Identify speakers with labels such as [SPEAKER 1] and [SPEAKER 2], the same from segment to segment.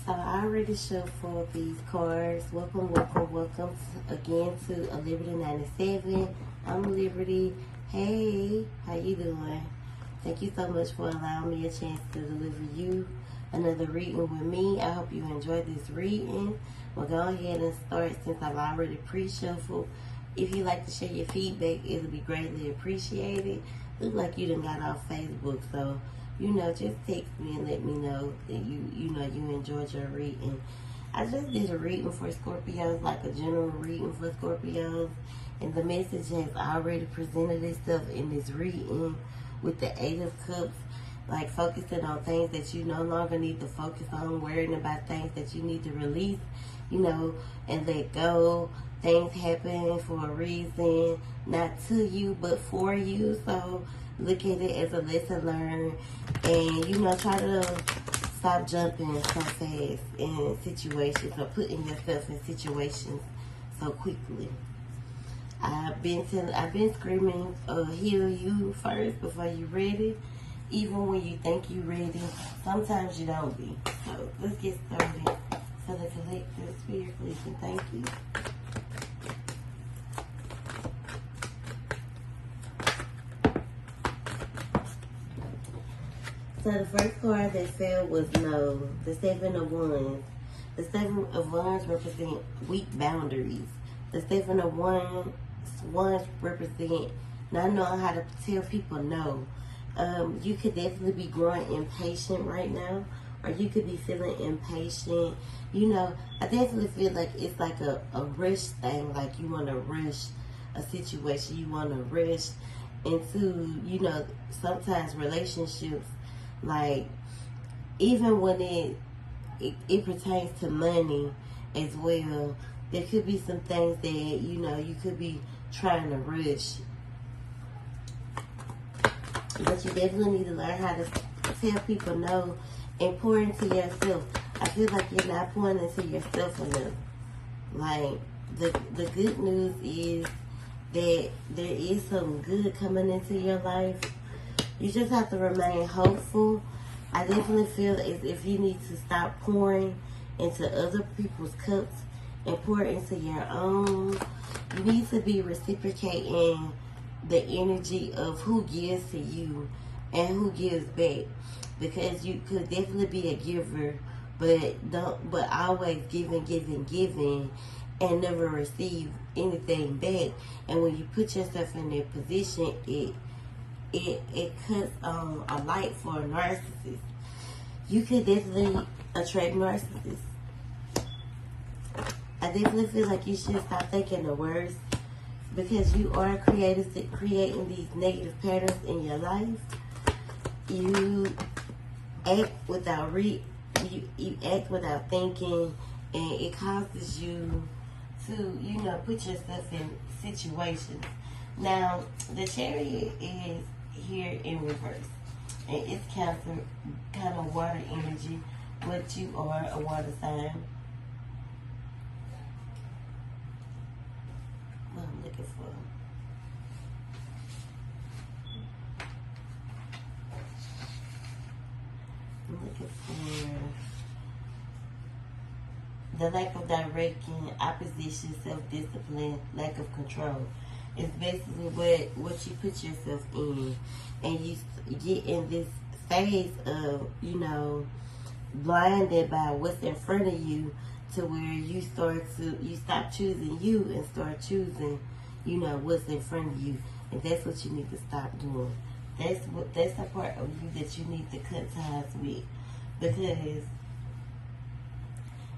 [SPEAKER 1] So I already shuffled these cards. Welcome again to a Liberty 97. I'm Liberty. Hey, how you doing? Thank you so much for allowing me a chance to deliver you another reading with me. I hope you enjoyed this reading. We'll go ahead and start since I've already pre-shuffled. If you'd like to share your feedback, it'll be greatly appreciated. Look like you done got off Facebook, so just text me and let me know that you enjoyed your reading. I just did a reading for Scorpios, like a general reading for Scorpios, and the message has already presented itself in this reading with the Eight of Cups, like focusing on things that you no longer need to focus on, worrying about things that you need to release, and let go. Things happen for a reason, not to you, but for you. So look at it as a lesson learned, and try to stop jumping so fast in situations or putting yourself in situations so quickly. I've been screaming, heal you first before you're ready. Even when you think you're ready, sometimes you don't be. So let's get started. For the collective, spirit, please and thank you. So the first card that fell was no, the Seven of Wands. The Seven of Wands represent weak boundaries. The Seven of Wands represent not knowing how to tell people no. You could definitely be growing impatient right now, or you could be feeling impatient. I definitely feel like it's like a rush thing, like you want to rush a situation. You want to rush into, sometimes relationships, like even when it pertains to money as well, there could be some things that, you could be trying to rush. But you definitely need to learn how to tell people no and pour into yourself. I feel like you're not pouring into yourself enough. Like, the good news is that there is some good coming into your life. You just have to remain hopeful. I definitely feel as if you need to stop pouring into other people's cups and pour into your own. You need to be reciprocating the energy of who gives to you and who gives back, because you could definitely be a giver, but always giving and never receive anything back. And when you put yourself in that position, it cuts a light for a narcissist. You could definitely attract narcissists. I definitely feel like you should stop thinking the worst, because you are creating these negative patterns in your life. You act without you act without thinking, and it causes you to put yourself in situations. Now the Chariot is here in reverse, and it's kind of water energy, but you are a water sign. What I'm looking for. I'm looking for the lack of direction, opposition, self-discipline, lack of control. It's basically what you put yourself in, and you get in this phase of blinded by what's in front of you, to where you stop choosing you and start choosing what's in front of you. And that's what you need to stop doing. That's the part of you that you need to cut ties with, because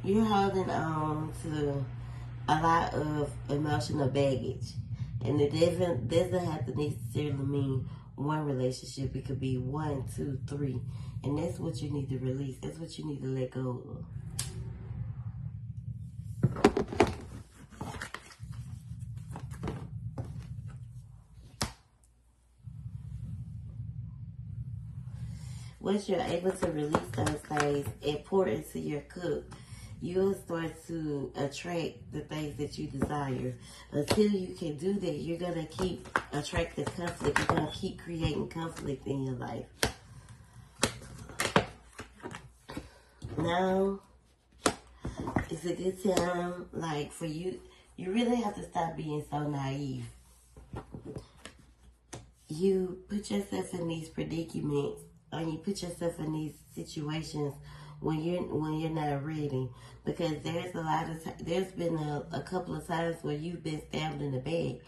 [SPEAKER 1] you're holding on to a lot of emotional baggage. And it doesn't have to necessarily mean one relationship. It could be 1, 2, 3. And that's what you need to release. That's what you need to let go of. Once you're able to release those things and pour into your cup, you'll start to attract the things that you desire. Until you can do that, you're going to keep attracting conflict. You're going to keep creating conflict in your life. Now, It's a good time, like, for you. You really have to stop being so naive. You put yourself in these predicaments, or you put yourself in these situations when you're not ready, because there's been a couple of times where you've been stabbed in the back,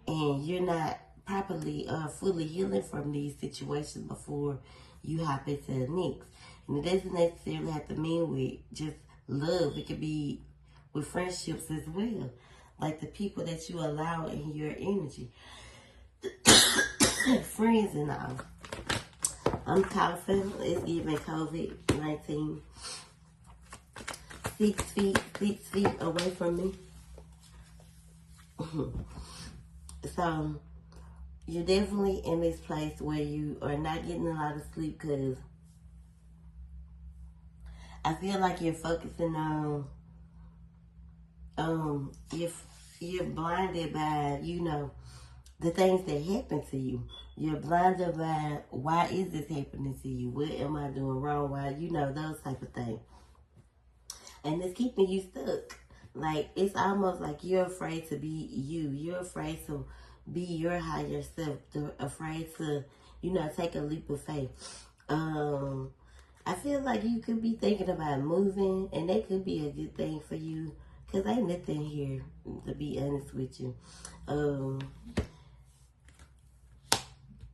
[SPEAKER 1] and you're not properly fully healing from these situations before you hop into the next. And it doesn't necessarily have to mean with just love. It could be with friendships as well, like the people that you allow in your energy. Friends and all. I'm coughing. It's giving COVID-19. 6 feet away from me. So, you're definitely in this place where you are not getting a lot of sleep, because I feel like you're focusing on, if you're blinded by, the things that happen to you. You're blinded by, why is this happening to you? What am I doing wrong? Why, those type of things. And it's keeping you stuck. Like, it's almost like you're afraid to be you. You're afraid to be your higher self. Afraid to, take a leap of faith. I feel like you could be thinking about moving, and that could be a good thing for you, because ain't nothing here, to be honest with you.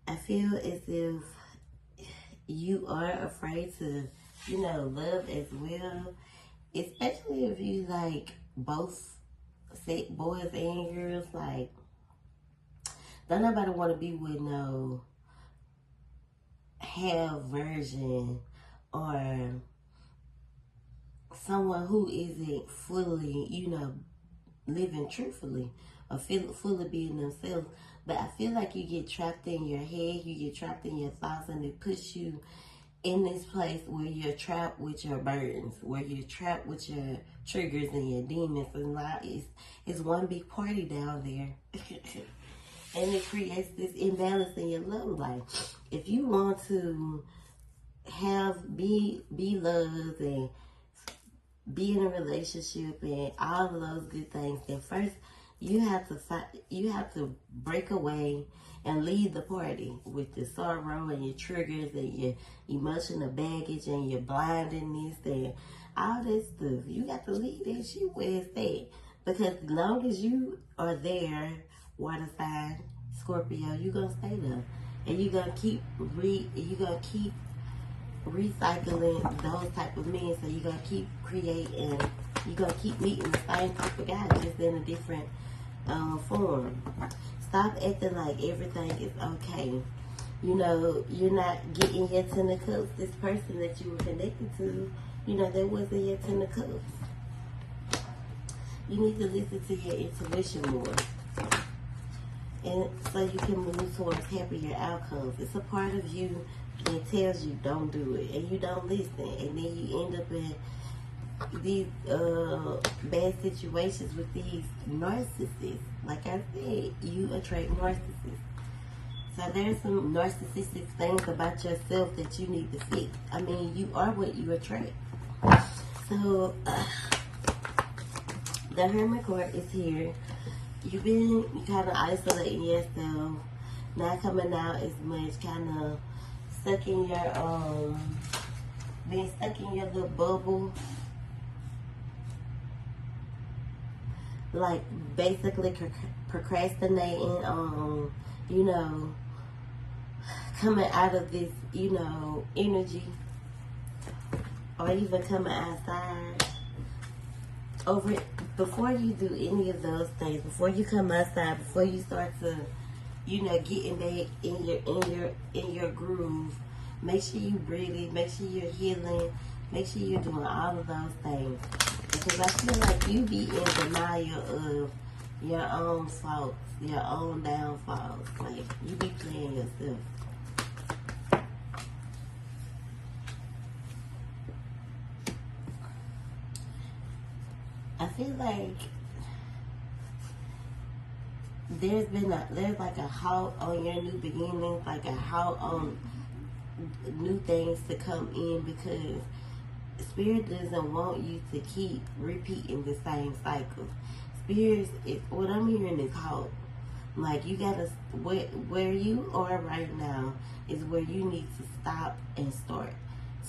[SPEAKER 1] I feel as if you are afraid to, love as well. Especially if you like both boys and girls. Like, don't nobody want to be with no half virgin or someone who isn't fully, living truthfully or fully being themselves. But I feel like you get trapped in your head, you get trapped in your thoughts, and it puts you in this place where you're trapped with your burdens, where you're trapped with your triggers and your demons. And now it's one big party down there. And it creates this imbalance in your love life. If you want to be loved and be in a relationship and all of those good things, then first you have to break away and leave the party with the sorrow and your triggers and your emotional baggage and your blindness and all that stuff. You got to leave that shit where it's at. Because as long as you are there, water sign, Scorpio, you're going to stay there. And you're going to keep recycling those type of men. So you're going to keep creating, you're going to keep meeting the same type of guy, just in a different form. Stop acting like everything is okay. You're not getting your 10 of cups. This person that you were connected to, that wasn't your 10 of cups. You need to listen to your intuition more. And so you can move towards happier outcomes. It's a part of you that tells you don't do it, and you don't listen, and then you end up in these bad situations with these narcissists. Like I said, you attract narcissists. So there's some narcissistic things about yourself that you need to fix. I mean, you are what you attract. So the Hermit card is here. You've been kind of isolating yourself, not coming out as much, kind of stuck in your being stuck in your little bubble. Like, basically procrastinating on, coming out of this, energy, or even coming outside. Before you do any of those things, before you come outside, before you start to, getting back in your groove, make sure you breathing, make sure you're healing, make sure you're doing all of those things. Because I feel like you be in denial of your own faults, your own downfalls. Like, you be playing yourself. I feel like there's like a halt on your new beginnings, like a halt on new things to come in, because Spirit doesn't want you to keep repeating the same cycle. Spirit is what I'm hearing is hope. Like you gotta where you are right now is where you need to stop and start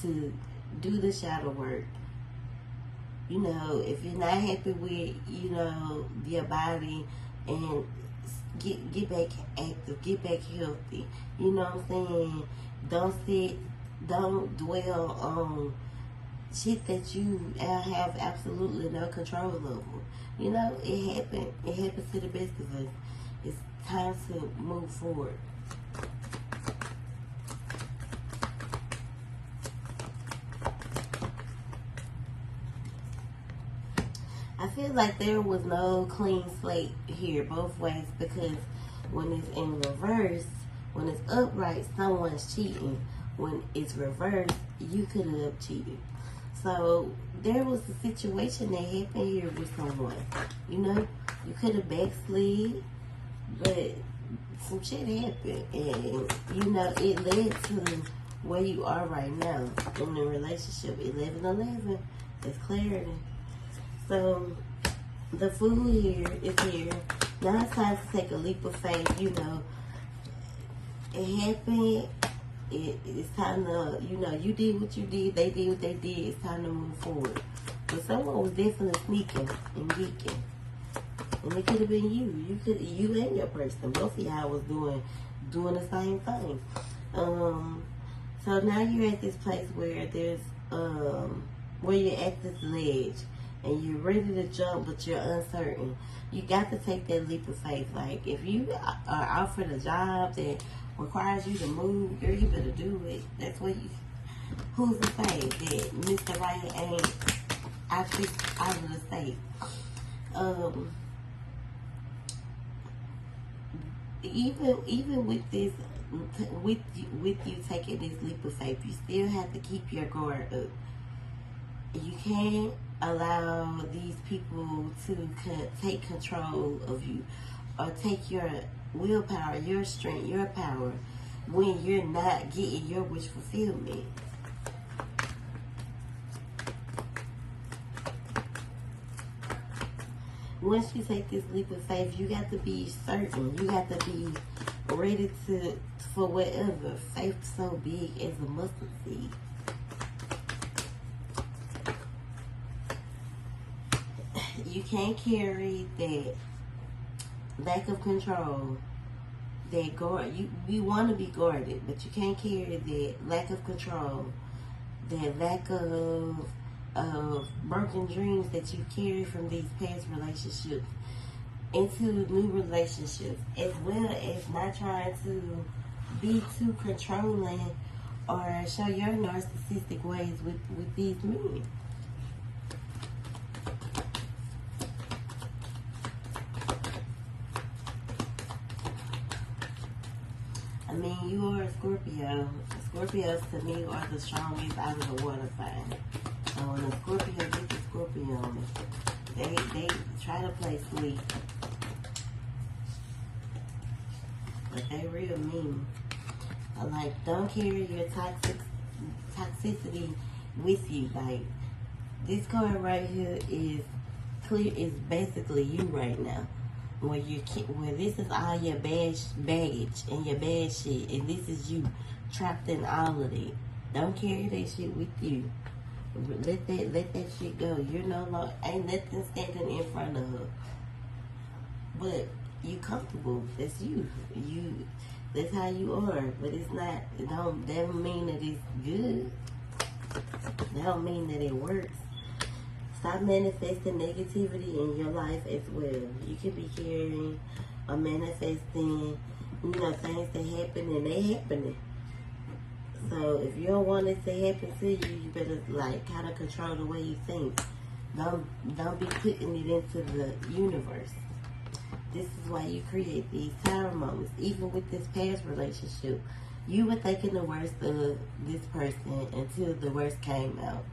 [SPEAKER 1] to do the shadow work. You know, if you're not happy with, you know, your body, and get back active, get back healthy. You know what I'm saying? Don't dwell on shit that you have absolutely no control over. You know, it happened. It happens to the best of us. It's time to move forward. I feel like there was no clean slate here both ways, because when it's in reverse, when it's upright, someone's cheating. When it's reversed, you could have cheated. So there was a situation that happened here with someone. You know, you could have backslid, but some shit happened, and you know it led to where you are right now in the relationship. 11-11, that's clarity. So the Fool here is here. Now it's time to take a leap of faith. You know, it happened. It's time to, you know, you did what you did. They did what they did. It's time to move forward. But someone was definitely sneaking and geeking. And it could have been you. You and your person. Both of y'all was doing the same thing. So now you're at this place where there's where you're at this ledge and you're ready to jump, but you're uncertain. You got to take that leap of faith. Like if you are offered a job that requires you to move, girl, you better do it. That's what you. Who's to say that Mr. Right ain't out of the state? Even with this, with you taking this leap of faith, you still have to keep your guard up. You can't allow these people to take control of you or take your willpower, your strength, your power when you're not getting your wish fulfillment. Once you take this leap of faith, you got to be certain. You got to be ready for whatever. Faith so big as a mustard seed. You can't carry that lack of control, that guard. You want to be guarded, but you can't carry that lack of control, that lack of broken dreams that you carry from these past relationships into new relationships, as well as not trying to be too controlling or show your narcissistic ways with these men. I mean, you are a Scorpio. Scorpios to me are the strongest out of the water sign. So when a Scorpio gets a Scorpio, they try to play sweet, but they real mean. Like, don't carry your toxicity with you. Like, this card right here is clear. Is basically you right now. Where this is all your bad baggage and your bad shit, and this is you trapped in all of it. Don't carry that shit with you. Let that shit go. You're no longer, ain't nothing standing in front of her. But you comfortable. That's you. That's how you are. But it's not. That don't mean that it's good. That don't mean that it works. Stop manifesting negativity in your life as well. You can be carrying or manifesting, you know, things that happen and they happening. So if you don't want it to happen to you, you better like kind of control the way you think. Don't be putting it into the universe. This is why you create these tower moments. Even with this past relationship, you were thinking the worst of this person until the worst came out.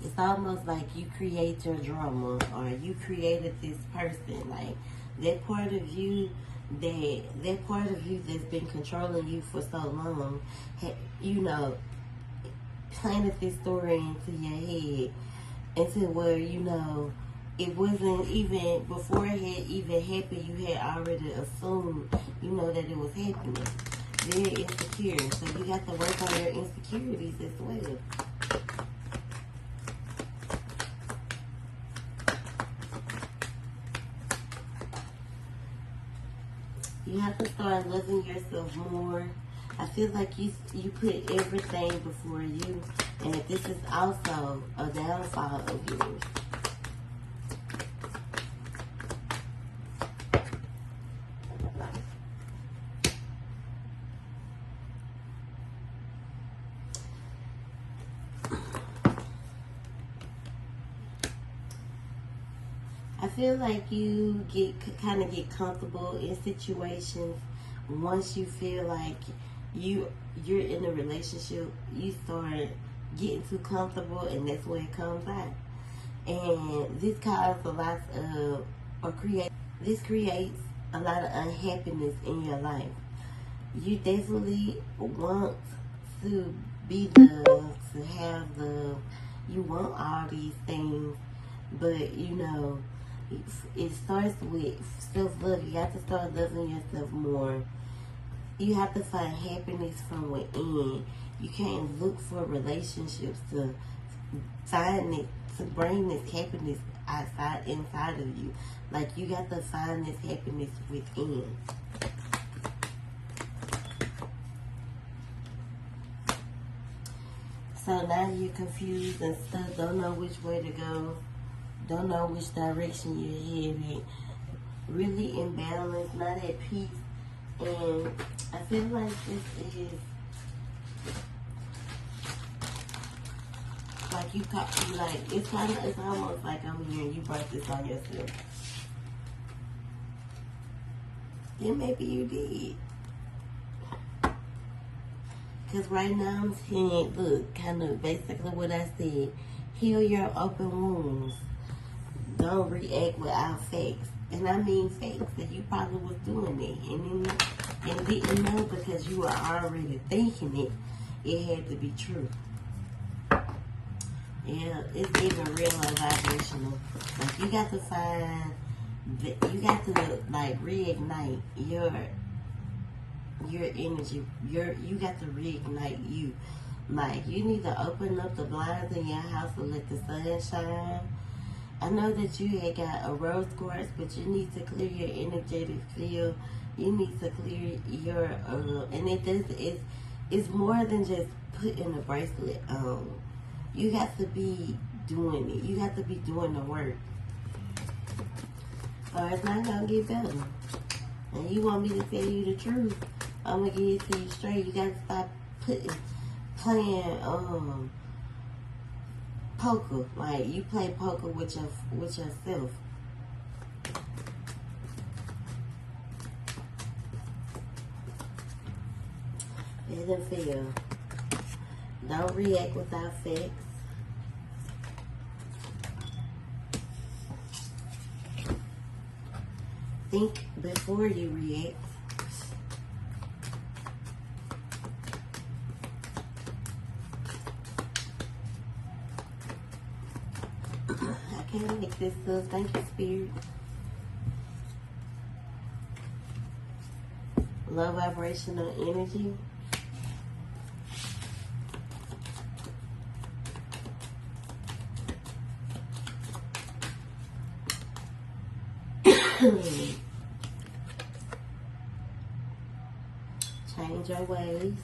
[SPEAKER 1] It's almost like you create your drama, or you created this person. Like that part of you that's been controlling you for so long, you know, planted this story into your head, into where, you know, it wasn't even, before it had even happened, you had already assumed, you know, that it was happening. Very insecure. So you got to work on your insecurities as well. You have to start loving yourself more. I feel like you put everything before you, and this is also a downfall of yours. I feel like you kind of get comfortable in situations. Once you feel like you're in a relationship, you start getting too comfortable, and that's where it comes out. And this causes a lot of, this creates a lot of unhappiness in your life. You definitely want to be to have you want all these things, but you know, it starts with self-love. You have to start loving yourself more. You have to find happiness from within. You can't look for relationships to find it, to bring this happiness inside of you. Like, you got to find this happiness within. So now you're confused and stuck, don't know which way to go, don't know which direction you're headed, really imbalanced, not at peace. And I feel like this is like it's almost like I'm hearing you brought this on yourself. Then maybe you did. Because right now I'm saying, look, kind of basically what I said. Heal your open wounds. Don't react without facts. And I mean facts that you probably was doing it. And didn't know because you were already thinking it. It had to be true. Yeah, it's even real and vibrational. Like, you got to find, you got to like reignite your energy. You got to reignite you. Like, you need to open up the blinds in your house and let the sun shine. I know that you had got a rose quartz, but you need to clear your energetic field. You need to clear your and it's more than just putting a bracelet on. You got to be doing it. You got to be doing the work, or it's not gonna get better. And you want me to tell you the truth? I'm gonna give it to you straight. You gotta stop playing poker. Like, you play poker with yourself. Let it feel. Don't react without facts. Think before you react. I can't make this up. Thank you, Spirit. Low vibrational energy. Change your ways.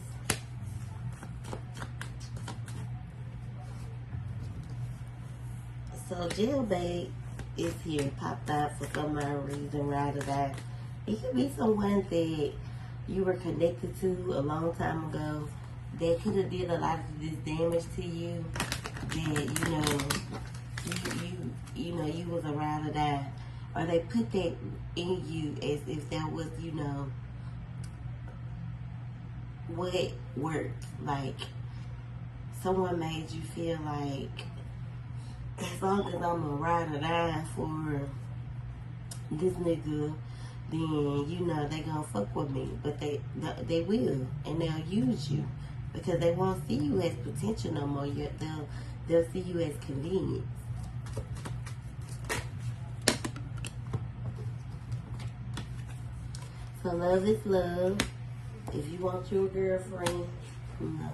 [SPEAKER 1] So jailbait is here, popped out for some reason, right or die. It could be someone that you were connected to a long time ago that could have did a lot of this damage to you. That you was a ride or die. Or they put that in you as if that was, what worked. Like, someone made you feel like, as long as I'm a ride or die for this nigga, then, they gonna fuck with me. But they will. And they'll use you. because they won't see you as potential no more. They'll see you as convenience. So love is love. If you want your girlfriend, no.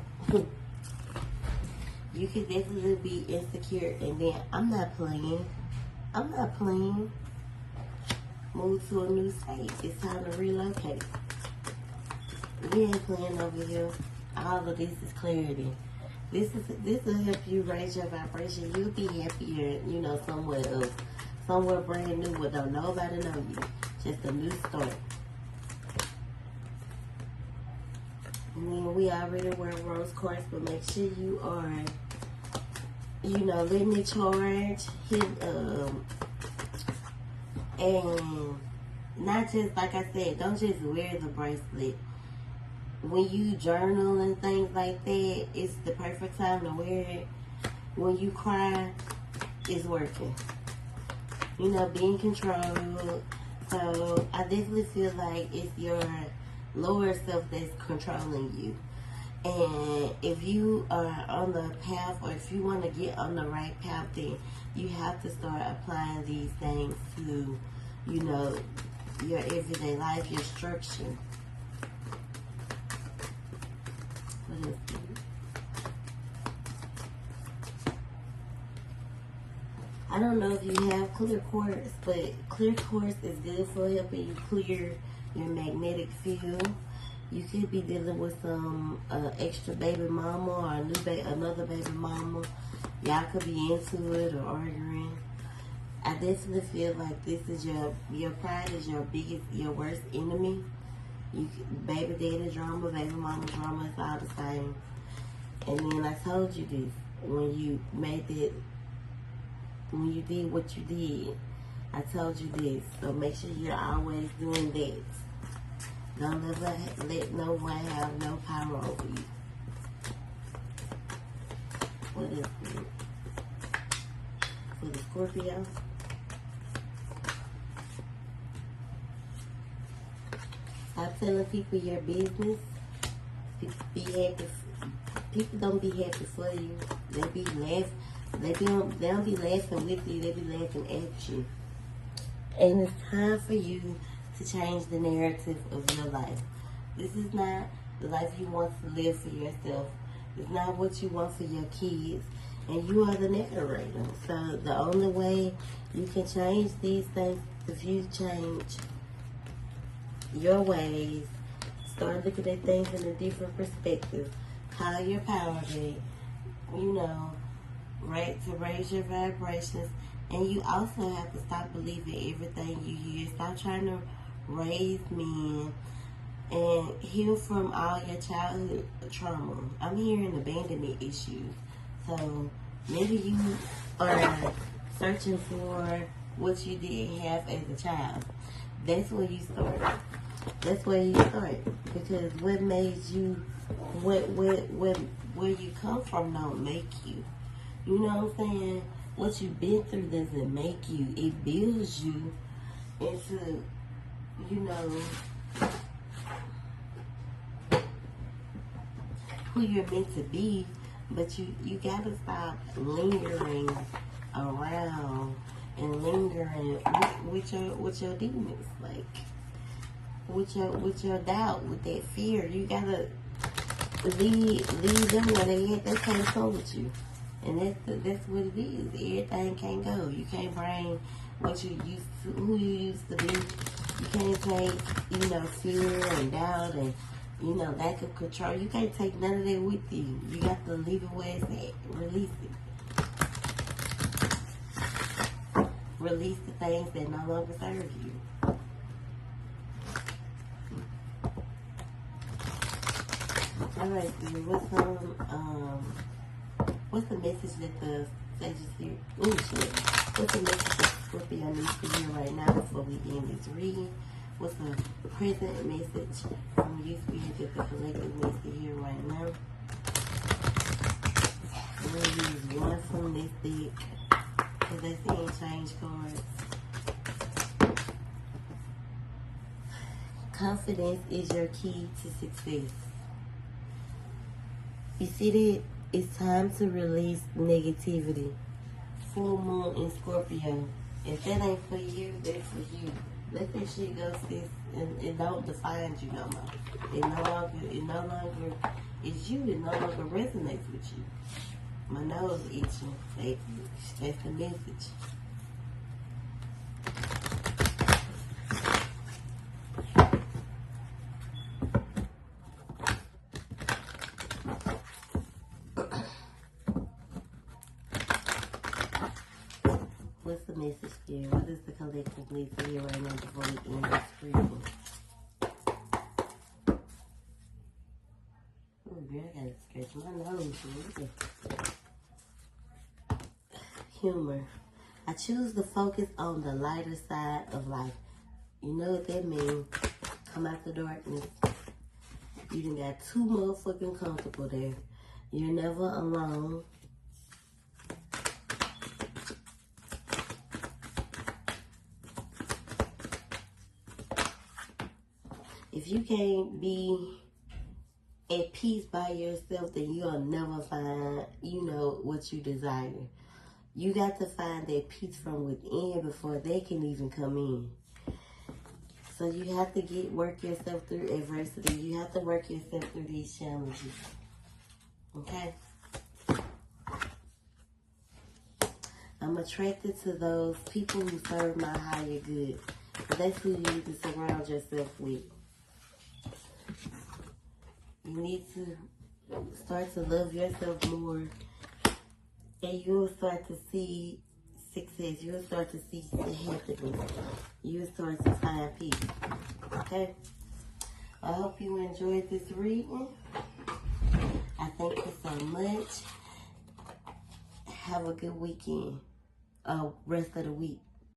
[SPEAKER 1] You can definitely be insecure, and then I'm not playing. Move to a new state. It's time to relocate. We ain't playing over here. All of this is clarity. This will help you raise your vibration. You'll be happier, somewhere else. Somewhere brand new where don't nobody know you. Just a new start. And then we already wear rose quartz, but make sure you are, letting it charge, and not just, like I said, don't just wear the bracelet. When you journal and things like that, it's the perfect time to wear it. When you cry, it's working. Be in control. So I definitely feel like it's your lower self that's controlling you. And if you are on the path, or if you want to get on the right path, then you have to start applying these things to, your everyday life, your structure. What is it? I don't know if you have clear quartz, but clear quartz is good for helping you clear your magnetic field. You could be dealing with some extra baby mama or another baby mama. Y'all could be into it or arguing. I definitely feel like this is your pride is your worst enemy. Baby daddy drama, baby mama drama, it's all the same. And then I told you this when you did what you did. I told you this, so make sure you're always doing that. Don't ever let no one have no power over you. What is it? For the Scorpio? Stop telling people your business. Be happy. People don't be happy for you. They be laughing. They don't be laughing with you. They be laughing at you. And it's time for you to change the narrative of your life. This is not the life you want to live for yourself. It's not what you want for your kids. And you are the narrator. So the only way you can change these things is if you change your ways, start looking at things in a different perspective, call your power back, right, to raise your vibrations. And you also have to stop believing everything you hear. Stop trying to raise men and heal from all your childhood trauma. I'm hearing abandonment issues. So maybe you are searching for what you didn't have as a child. That's where you start. That's where you start. Because what made you, where you come from don't make you. You know what I'm saying? What you've been through doesn't make you. It builds you into, who you're meant to be. But you gotta stop lingering around and lingering with your demons, like with your doubt, with that fear. You gotta leave them where they at. They can't come with you. And that's what it is. Everything can't go. You can't bring what you used to, who you used to be. You can't take, fear and doubt and, lack of control. You can't take none of that with you. You got to leave it where it's at. Release it. Release the things that no longer serve you. All right, what's the message that the Sagittarius, what's the message that Scorpio needs to hear right now before we end this reading? What's the present message from you, Spirit, that the collective needs to hear right now? We'll use one from this deck, because that's the change cards. Confidence is your key to success. You see that? It's time to release negativity. Full moon in Scorpio. If that ain't for you, that's for you. Let that shit go, sis, and it don't define you no more. It no longer is you. It no longer resonates with you. My nose itching. That's the message. What's the message here? What does the collective need to hear right now before we end this reading? Oh, girl, I gotta scratch my nose. Humor. I choose to focus on the lighter side of life. You know what that means? Come out the darkness. You done got too motherfucking comfortable there. You're never alone. If you can't be at peace by yourself, then you'll never find, what you desire. You got to find that peace from within before they can even come in. So you have to work yourself through adversity. You have to work yourself through these challenges. Okay? I'm attracted to those people who serve my higher good. That's who you need to surround yourself with. You need to start to love yourself more, and you'll start to see success. You'll start to see the happiness. You'll start to find peace. Okay? I hope you enjoyed this reading. I thank you so much. Have a good weekend. Rest of the week.